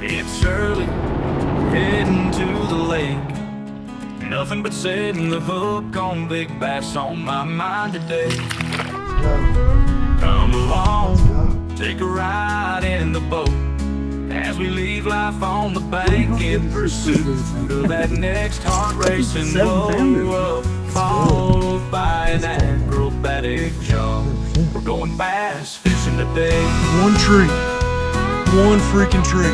It's early, heading to the lake. Nothing but setting the hook on big bass on my mind today. Come along, take a ride in the boat as we leave life on the bank in pursuit of that next heart racing blow up, followed by an acrobatic jump. We're going bass fishing today. One tree, one freaking tree.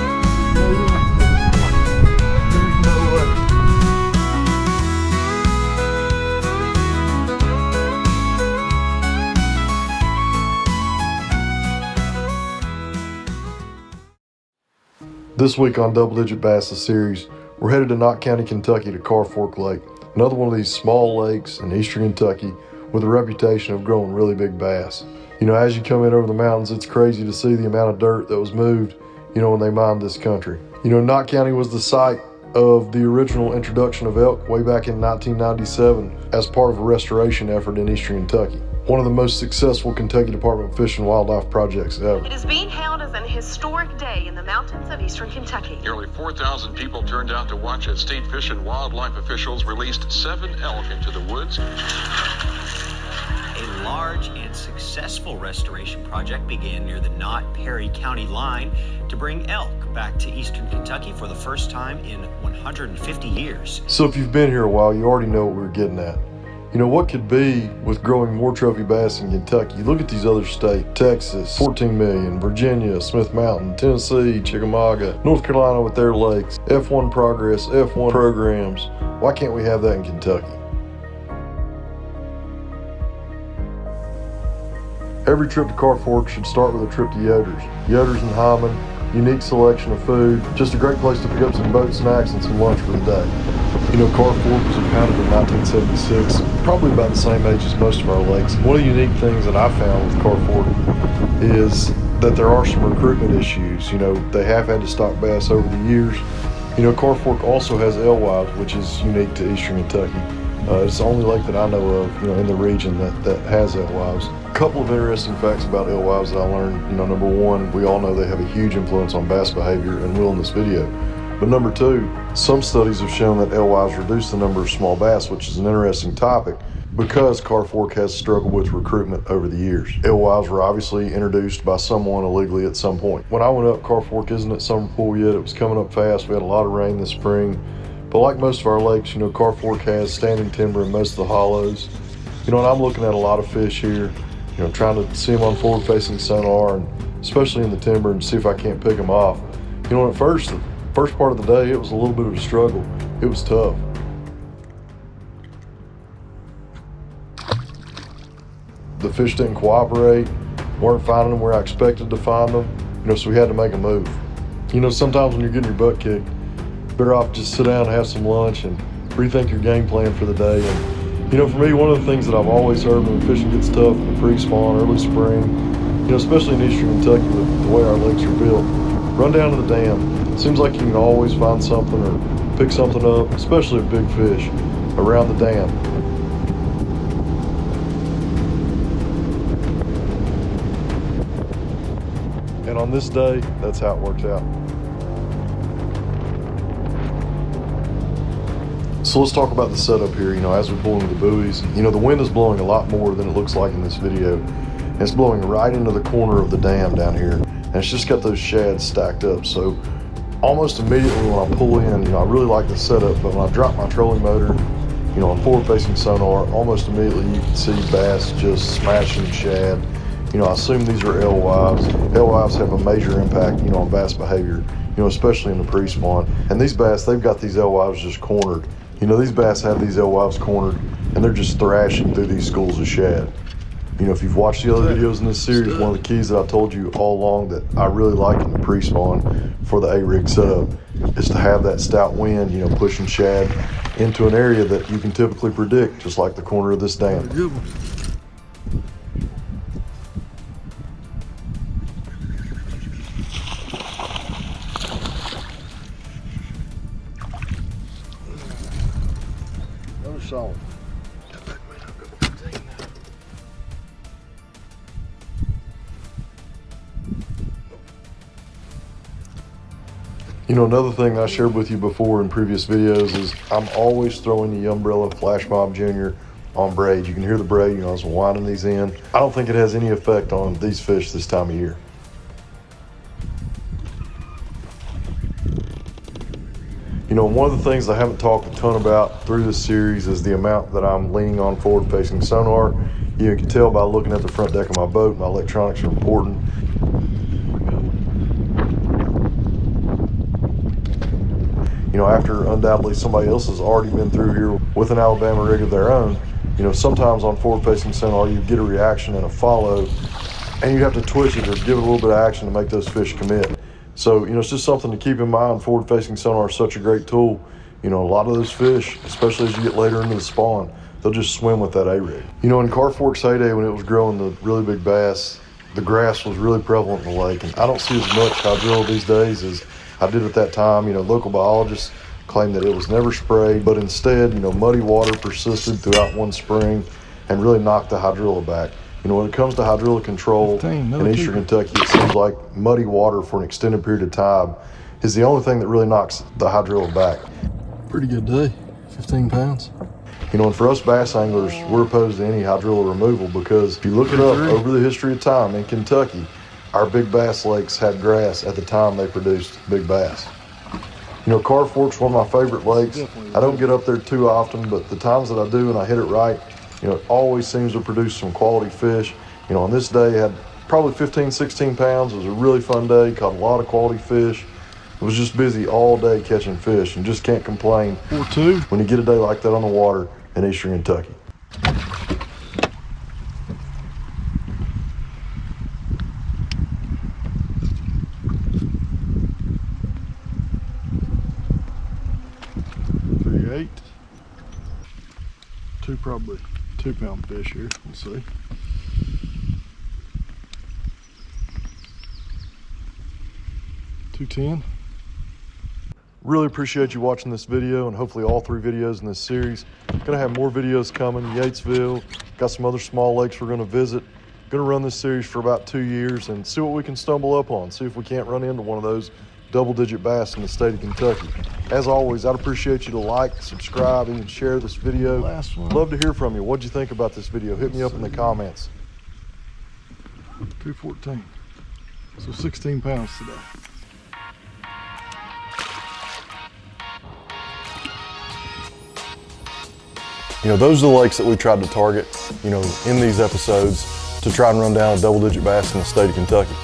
This week on Double Digit Bass the series, we're headed to Knott County, Kentucky to Carr Fork Lake, another one of these small lakes in eastern Kentucky with a reputation of growing really big bass. You know, as you come in over the mountains, it's crazy to see the amount of dirt that was moved, you know, when they mined this country. You know, Knott County was the site of the original introduction of elk way back in 1997 as part of a restoration effort in eastern Kentucky. One of the most successful Kentucky Department of Fish and Wildlife projects ever. It is being hailed as an historic day in the mountains of eastern Kentucky. Nearly 4,000 people turned out to watch as state fish and wildlife officials released 7 elk into the woods. A large and successful restoration project began near the Knott-Perry County line to bring elk back to eastern Kentucky for the first time in 150 years. So if you've been here a while, you already know what we're getting at. You know, what could be with growing more trophy bass in Kentucky? You look at these other states, Texas, 14 million, Virginia, Smith Mountain, Tennessee, Chickamauga, North Carolina with their lakes, F1 progress, F1 programs. Why can't we have that in Kentucky? Every trip to Carr Fork should start with a trip to Yoder's. Yoder's and Hyman, unique selection of food, just a great place to pick up some boat snacks and some lunch for the day. You know, Carr Fork was impounded in 1976, probably about the same age as most of our lakes. One of the unique things that I found with Carr Fork is that there are some recruitment issues. You know, they have had to stock bass over the years. You know, Carr Fork also has alewives, which is unique to eastern Kentucky. It's the only lake that I know of, you know, in the region that has alewives. A couple of interesting facts about alewives that I learned. You know, number one, we all know they have a huge influence on bass behavior, and will in this video. But number two, some studies have shown that alewives reduce the number of small bass, which is an interesting topic because Carr Fork has struggled with recruitment over the years. Alewives were obviously introduced by someone illegally at some point. When I went up, Carr Fork isn't at summer pool yet. It was coming up fast. We had a lot of rain this spring. But like most of our lakes, you know, Carr Fork has standing timber in most of the hollows. You know, and I'm looking at a lot of fish here, you know, trying to see them on forward-facing sonar, and especially in the timber, and see if I can't pick them off. You know, at first, the first part of the day, it was a little bit of a struggle. It was tough. The fish didn't cooperate, weren't finding them where I expected to find them, you know, so we had to make a move. You know, sometimes when you're getting your butt kicked, better off just sit down and have some lunch and rethink your game plan for the day. And you know, for me, one of the things that I've always heard when fishing gets tough in the pre-spawn, early spring, you know, especially in eastern Kentucky with the way our lakes are built, run down to the dam. It seems like you can always find something or pick something up, especially a big fish, around the dam. And on this day, that's how it works out. So let's talk about the setup here. You know, as we pull into the buoys, you know, the wind is blowing a lot more than it looks like in this video. And it's blowing right into the corner of the dam down here. And it's just got those shads stacked up. So almost immediately when I pull in, you know, I really like the setup, but when I drop my trolling motor, you know, on forward-facing sonar, almost immediately you can see bass just smashing shad. You know, I assume these are alewives. Alewives have a major impact, you know, on bass behavior, you know, especially in the pre-spawn. And these bass, they've got these alewives just cornered. You know, these bass have these alewives cornered, and they're just thrashing through these schools of shad. You know, if you've watched the other videos in this series, one of the keys that I told you all along that I really like in the pre-spawn for the A-rig setup is to have that stout wind, you know, pushing shad into an area that you can typically predict, just like the corner of this dam. Good one. Solid. You know, another thing I shared with you before in previous videos is I'm always throwing the Umbrella Flash Mob Junior on braid. You can hear the braid, you know, as I'm winding these in. I don't think it has any effect on these fish this time of year. You know, one of the things I haven't talked a ton about through this series is the amount that I'm leaning on forward-facing sonar. You can tell by looking at the front deck of my boat, my electronics are important. You know, after undoubtedly somebody else has already been through here with an Alabama rig of their own, you know, sometimes on forward-facing sonar you get a reaction and a follow, and you have to twitch it or give it a little bit of action to make those fish commit. So, you know, it's just something to keep in mind. Forward-facing sonar is such a great tool. You know, a lot of those fish, especially as you get later into the spawn, they'll just swim with that A-rig. You know, in Carr Fork's heyday when it was growing the really big bass, the grass was really prevalent in the lake, and I don't see as much hydrilla these days as I did at that time. You know, local biologists claimed that it was never sprayed, but instead, you know, muddy water persisted throughout one spring and really knocked the hydrilla back. You know, when it comes to hydrilla control in eastern Kentucky, it seems like muddy water for an extended period of time is the only thing that really knocks the hydrilla back. Pretty good day, 15 pounds. You know, and for us bass anglers, we're opposed to any hydrilla removal because if you look it up over the history of time in Kentucky, our big bass lakes had grass at the time they produced big bass. You know, Carr Fork's one of my favorite lakes. I don't get up there too often, but the times that I do and I hit it right, you know, it always seems to produce some quality fish. You know, on this day, had probably 15, 16 pounds. It was a really fun day, caught a lot of quality fish. It was just busy all day catching fish and just can't complain when you get a day like that on the water in eastern Kentucky. Probably 2 pound fish here. We'll see. $2.10. Really appreciate you watching this video and hopefully all 3 videos in this series. Gonna have more videos coming. Yatesville, got some other small lakes we're gonna visit. Gonna run this series for about 2 years and see what we can stumble up on. See if we can't run into one of those double-digit bass in the state of Kentucky. As always, I'd appreciate you to like, subscribe, and share this video. Last one. Love to hear from you. What'd you think about this video? Hit me up in the comments. 214. So 16 pounds today. You know, those are the lakes that we tried to target, you know, in these episodes to try and run down a double-digit bass in the state of Kentucky.